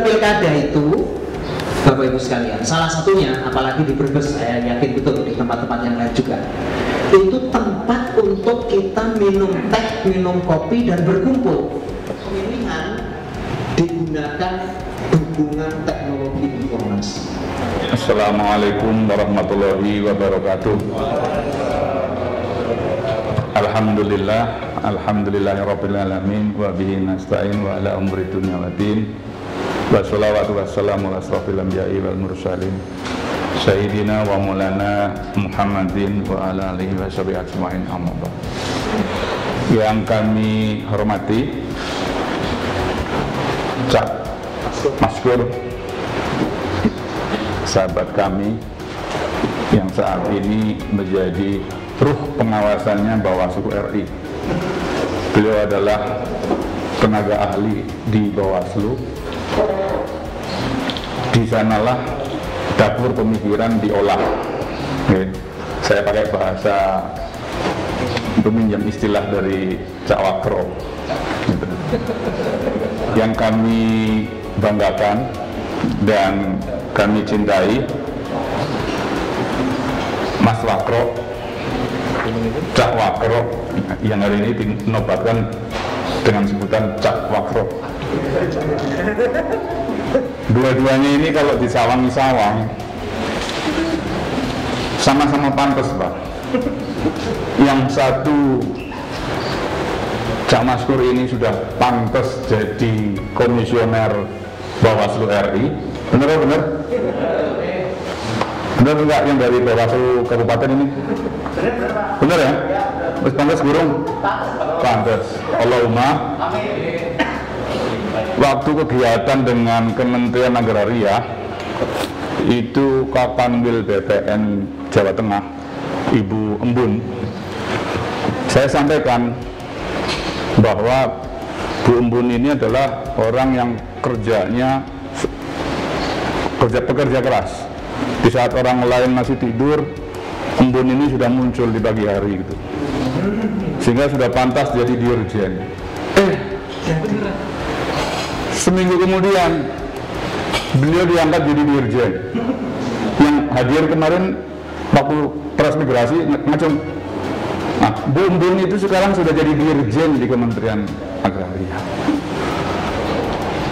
penyelenggaraan pilkada itu, Bapak Ibu sekalian, salah satunya, apalagi di Brebes, saya yakin betul di tempat-tempat yang lain juga, itu tempat untuk kita minum teh, minum kopi, dan berkumpul. Pemilihan digunakan dukungan teknologi informasi. Assalamualaikum warahmatullahi wabarakatuh. Alhamdulillahirabbil alamin wa bihi nasta'in wa ala umuri dunya waddin. Wassalatu wassalamu ala asrofil anbiya'i wal mursalin Sayyidina wa maulana Muhammadin wa ala alihi wa sahbihi ajma'in, amma ba'd. Yang kami hormati Cak Maskur, sahabat kami yang saat ini menjadi ruh pengawasannya Bawaslu RI. Beliau adalah tenaga ahli di Bawaslu. Di sanalah dapur pemikiran diolah. Saya pakai bahasa meminjam istilah dari Cak Wakro. Yang kami banggakan dan kami cintai, Mas Wakro, Cak Wakro, yang hari ini dinobatkan dengan sebutan Cak Wakro. Dua-duanya ini kalau disawang-sawang sama-sama pantas, Pak. Yang satu, Cak Maskur ini sudah pantas jadi komisioner Bawaslu RI. Bener? Bener enggak yang dari Bawaslu Kabupaten ini? Bener ya? Terus pantas burung? Pantas. Allahumma. Waktu kegiatan dengan Kementerian Agraria itu Kapanwil BPN Jawa Tengah, Ibu Embun, saya sampaikan bahwa Bu Embun ini adalah orang yang kerjanya pekerja keras. Di saat orang lain masih tidur, Embun ini sudah muncul di pagi hari gitu. Sehingga sudah pantas jadi dirjen. Seminggu kemudian beliau diangkat jadi dirjen. Yang hadir kemarin waktu transmigrasi ngacung. Nah, Bu Embun itu sekarang sudah jadi dirjen di Kementerian Agraria.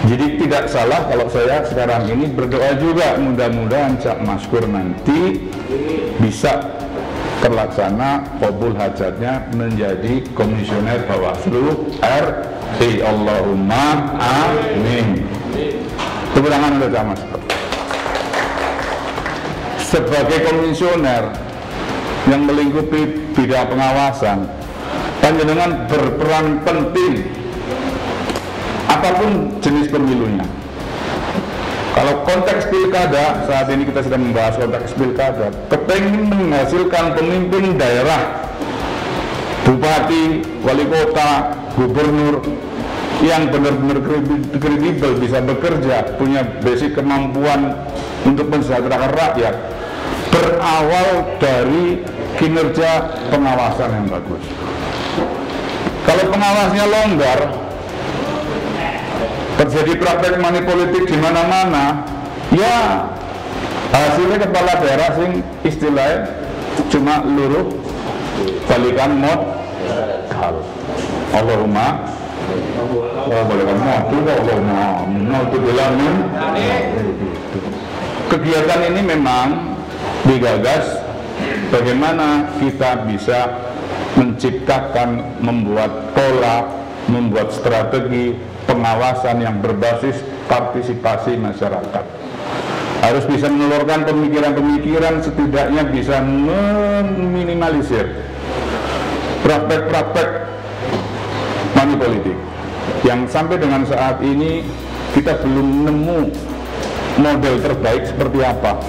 Jadi tidak salah kalau saya sekarang ini berdoa juga, mudah-mudahan Cak Maskur nanti bisa terlaksana qabul hajatnya menjadi komisioner Bawaslu RI. Allahumma amin. Tepuk tangan untuk Cak Maskur. Sebagai komisioner yang melingkupi bidang pengawasan, panjenengan berperan penting apapun jenis pemilunya. Kalau konteks pilkada, saat ini kita sedang membahas konteks pilkada, kepingin menghasilkan pemimpin daerah, bupati, wali kota, gubernur yang benar-benar kredibel, bisa bekerja, punya basic kemampuan untuk mensejahterakan rakyat, berawal dari kinerja pengawasan yang bagus. Kalau pengawasnya longgar, terjadi praktek money politik di mana-mana, ya hasilnya kepala daerah sing istilahnya cuma luruh balikan modal. Allahumma balikan modal, Allahumma kegiatan ini memang digagas bagaimana kita bisa menciptakan, membuat pola, membuat strategi pengawasan yang berbasis partisipasi masyarakat. Harus bisa menelurkan pemikiran-pemikiran, setidaknya bisa meminimalisir praktek-praktek money politik yang sampai dengan saat ini kita belum nemu model terbaik seperti apa.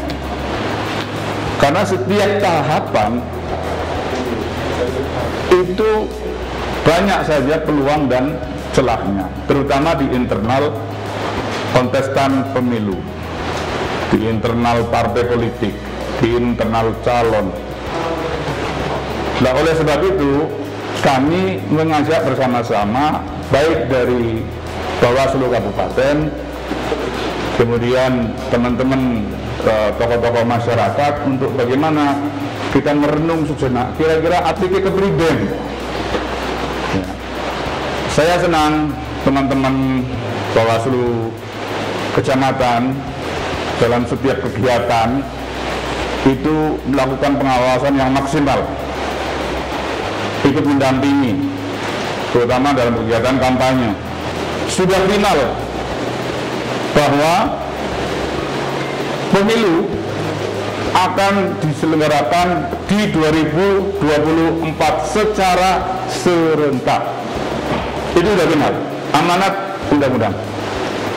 Karena setiap tahapan itu banyak saja peluang dan celahnya, terutama di internal kontestan pemilu, di internal partai politik, di internal calon. Nah, oleh sebab itu kami mengajak bersama-sama, baik dari Bawaslu Kabupaten kemudian teman-teman tokoh-tokoh masyarakat untuk bagaimana kita merenung sejenak kira-kira aplikasi kepribadian. Ya. Saya senang teman-teman Bawaslu Kecamatan dalam setiap kegiatan itu melakukan pengawasan yang maksimal, ikut mendampingi, terutama dalam kegiatan kampanye. Sudah final bahwa pemilu akan diselenggarakan di 2024 secara serentak. Itu sudah final, amanat undang-undang,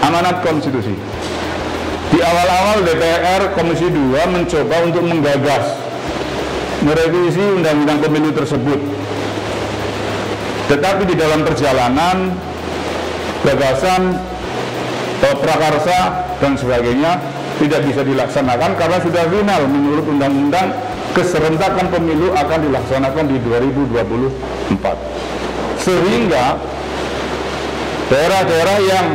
amanat konstitusi. Di awal-awal DPR Komisi 2 mencoba untuk menggagas merevisi undang-undang pemilu tersebut. Tetapi di dalam perjalanan gagasan prakarsa dan sebagainya tidak bisa dilaksanakan karena sudah final menurut undang-undang keserentakan pemilu akan dilaksanakan di 2024. Sehingga daerah-daerah yang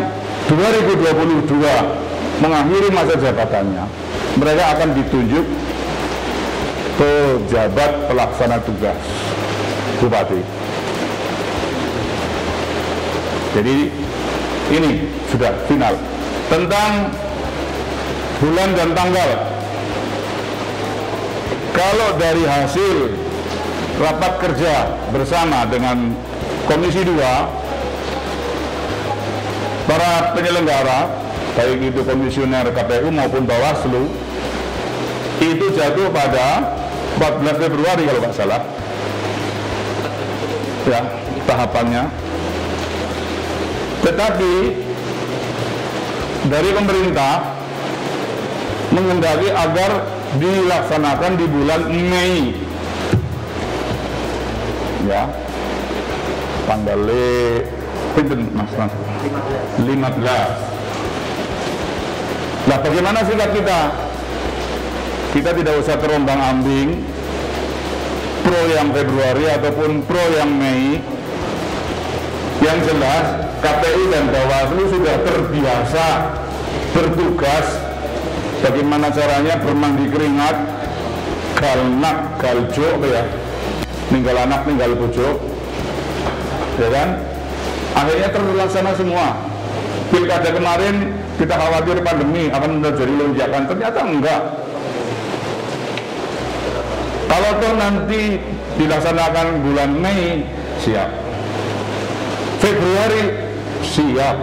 2022 mengakhiri masa jabatannya, mereka akan ditunjuk pejabat pelaksana tugas bupati. Jadi ini sudah final. Tentang bulan dan tanggal, kalau dari hasil rapat kerja bersama dengan Komisi 2, para penyelenggara baik itu komisioner KPU maupun Bawaslu itu jatuh pada 14 Februari kalau nggak salah ya tahapannya. Tetapi dari pemerintah menghendaki agar dilaksanakan di bulan Mei ya, tanggal 15. Nah, bagaimana sikap kita? Kita tidak usah terombang-ambing pro yang Februari ataupun pro yang Mei. Yang jelas KPU dan Bawaslu sudah terbiasa bertugas bagaimana caranya bermandi keringat, galnak, galjo ya, ninggal anak, ninggal bojo, ya kan? Akhirnya terlaksana semua. Pilkada kemarin kita khawatir pandemi akan terjadi lonjakan, ternyata enggak. Kalau toh nanti dilaksanakan bulan Mei, siap. Februari, siap.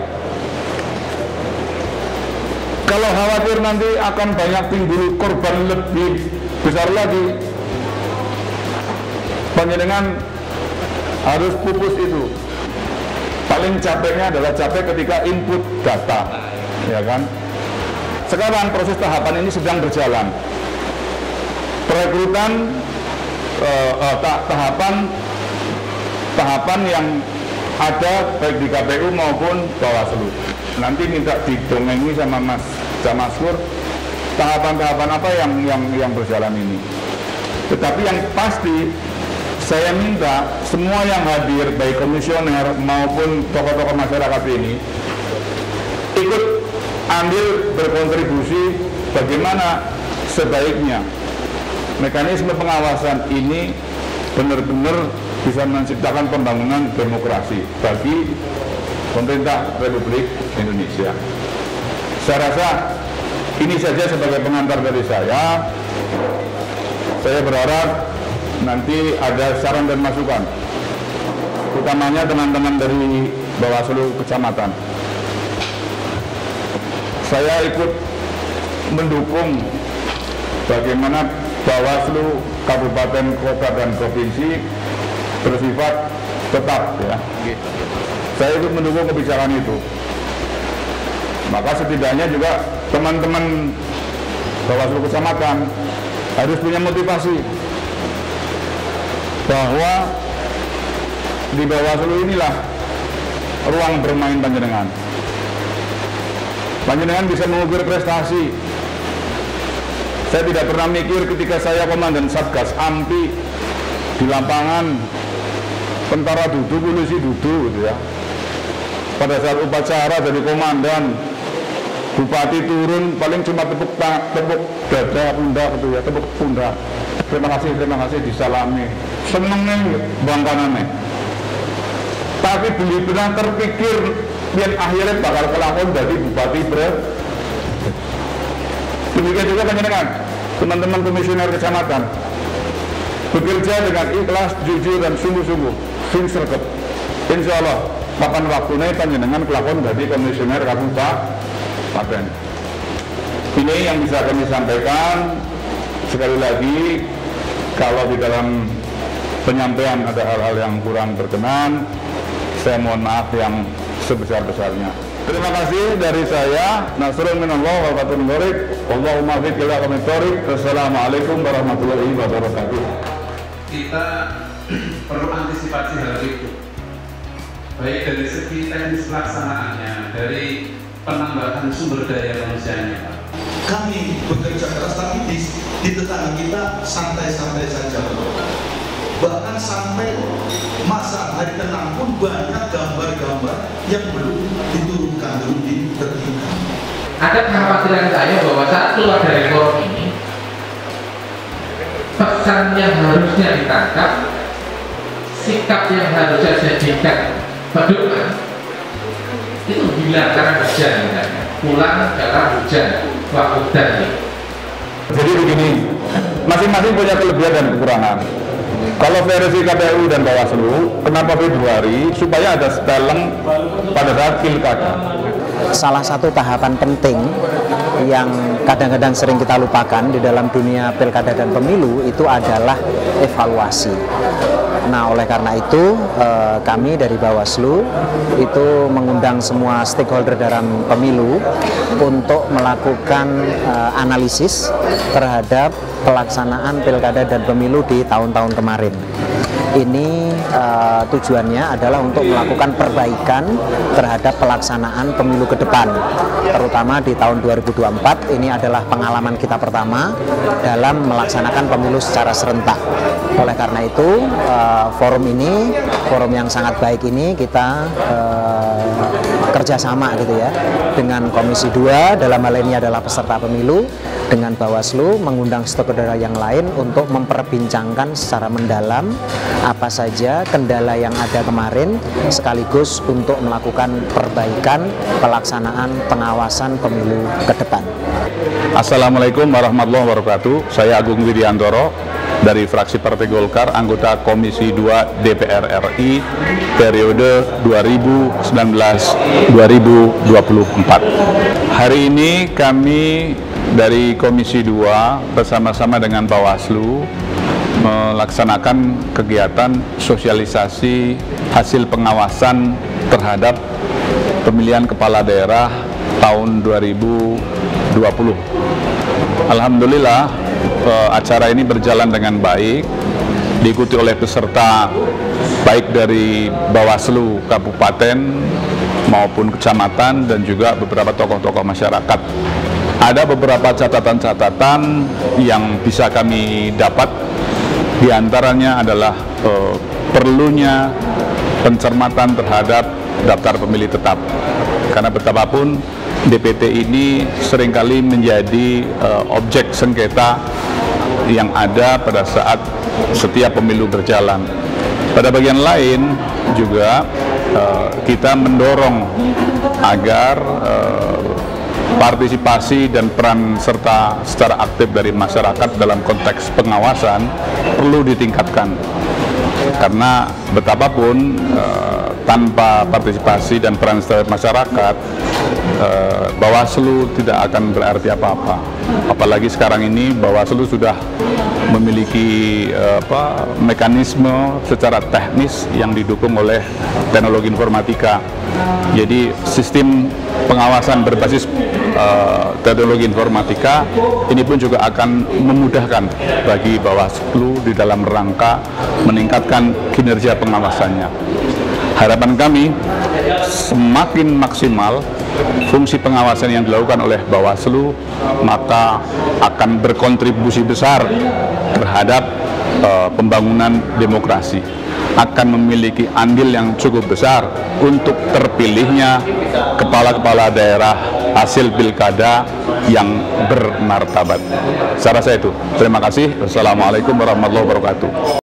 Kalau khawatir nanti akan banyak timbul korban lebih besar lagi, panjenengan harus pupus itu. Paling capeknya adalah capek ketika input data, ya kan? Sekarang proses tahapan ini sedang berjalan. Perekrutan tahapan yang ada baik di KPU maupun Bawaslu. Nanti minta didongengi sama Mas Camaskur tahapan-tahapan apa yang berjalan ini. Tetapi yang pasti saya minta semua yang hadir, baik komisioner maupun tokoh-tokoh masyarakat ini, ikut ambil berkontribusi bagaimana sebaiknya mekanisme pengawasan ini benar-benar bisa menciptakan pembangunan demokrasi bagi pemerintah Republik Indonesia. Saya rasa ini saja sebagai pengantar dari saya. Saya berharap nanti ada saran dan masukan, utamanya teman-teman dari Bawaslu Kecamatan. Saya ikut mendukung bagaimana Bawaslu Kabupaten, Kota, dan Provinsi bersifat tetap ya. Saya ikut mendukung kebijakan itu. Maka setidaknya juga teman-teman Bawaslu Kecamatan harus punya motivasi bahwa di Bawaslu inilah ruang bermain panjenengan. Panjenengan bisa mengukur prestasi. Saya tidak pernah mikir ketika saya komandan Satgas AMPI di lapangan, tentara duduk, polisi duduk gitu ya. Pada saat upacara jadi komandan, Bupati turun paling cuma tepuk dada, pundak gitu ya, tepuk pundak. Terima kasih disalami. Seneng nih bangkanane. Tapi belum pernah terpikir yang akhirnya bakal kelakon dari bupati demikian juga panjenengan, teman-teman komisioner kecamatan bekerja dengan ikhlas, jujur dan sungguh-sungguh, sing sergap. Insya Allah kapan waktunya panjenengan kelakon dari komisioner kabupaten. Ini yang bisa kami sampaikan. Sekali lagi, kalau di dalam penyampaian ada hal-hal yang kurang berkenan, saya mohon maaf yang sebesar-besarnya. Terima kasih dari saya, Nasrul minallah wa fatul mubarak. Allahumma fiq ila qawmit thoriq. Wassalamualaikum warahmatullahi wabarakatuh. Kita perlu antisipasi hal itu, baik dari segi teknis pelaksanaannya, dari penambahan sumber daya manusianya. Kami bekerja keras, tapi di tetangga kita santai-santai saja. Bahkan sampai masa hari tenang pun banyak gambar-gambar yang belum diturunkan, belum ditertibkan. Ada kekhawatiran saya bahwa saat keluar dari forum ini, pesan yang harusnya ditangkap, sikap yang harusnya dijadikan pedoman, itu hilang karena hujan, pulang karena hujan, waktu hujan. Jadi begini, masing-masing punya kelebihan dan kekurangan. Kalau versi KPU dan Bawaslu, kenapa Februari? Supaya ada seteleng pada saat pilkada. Salah satu tahapan penting yang kadang-kadang sering kita lupakan di dalam dunia pilkada dan pemilu itu adalah evaluasi. Nah, oleh karena itu kami dari Bawaslu itu mengundang semua stakeholder dalam pemilu untuk melakukan analisis terhadap pelaksanaan pilkada dan pemilu di tahun-tahun kemarin. Ini tujuannya adalah untuk melakukan perbaikan terhadap pelaksanaan pemilu ke depan, terutama di tahun 2024. Ini adalah pengalaman kita pertama dalam melaksanakan pemilu secara serentak. Oleh karena itu, forum ini, forum yang sangat baik ini, kita kerjasama gitu ya dengan Komisi 2, dalam hal ini adalah peserta pemilu, dengan Bawaslu, mengundang stakeholder yang lain untuk memperbincangkan secara mendalam apa saja kendala yang ada kemarin, sekaligus untuk melakukan perbaikan pelaksanaan pengawasan pemilu ke depan. Assalamualaikum warahmatullahi wabarakatuh. Saya Agung Widiantoro dari fraksi Partai Golkar, anggota Komisi 2 DPR RI periode 2019-2024. Hari ini kami dari Komisi 2 bersama-sama dengan Bawaslu melaksanakan kegiatan sosialisasi hasil pengawasan terhadap pemilihan kepala daerah tahun 2020. Alhamdulillah acara ini berjalan dengan baik, diikuti oleh peserta baik dari Bawaslu Kabupaten maupun kecamatan dan juga beberapa tokoh-tokoh masyarakat. Ada beberapa catatan-catatan yang bisa kami dapat, diantaranya adalah perlunya pencermatan terhadap daftar pemilih tetap. Karena betapapun DPT ini seringkali menjadi objek sengketa yang ada pada saat setiap pemilu berjalan. Pada bagian lain juga kita mendorong agar partisipasi dan peran serta secara aktif dari masyarakat dalam konteks pengawasan perlu ditingkatkan, karena betapapun tanpa partisipasi dan peran serta masyarakat, Bawaslu tidak akan berarti apa-apa. Apalagi sekarang ini Bawaslu sudah memiliki mekanisme secara teknis yang didukung oleh teknologi informatika. Jadi sistem pengawasan berbasis teknologi informatika ini pun juga akan memudahkan bagi Bawaslu di dalam rangka meningkatkan kinerja pengawasannya. Harapan kami semakin maksimal fungsi pengawasan yang dilakukan oleh Bawaslu, maka akan berkontribusi besar terhadap pembangunan demokrasi, akan memiliki andil yang cukup besar untuk terpilihnya kepala-kepala daerah hasil pilkada yang bermartabat. Saya rasa itu. Terima kasih. Wassalamualaikum warahmatullahi wabarakatuh.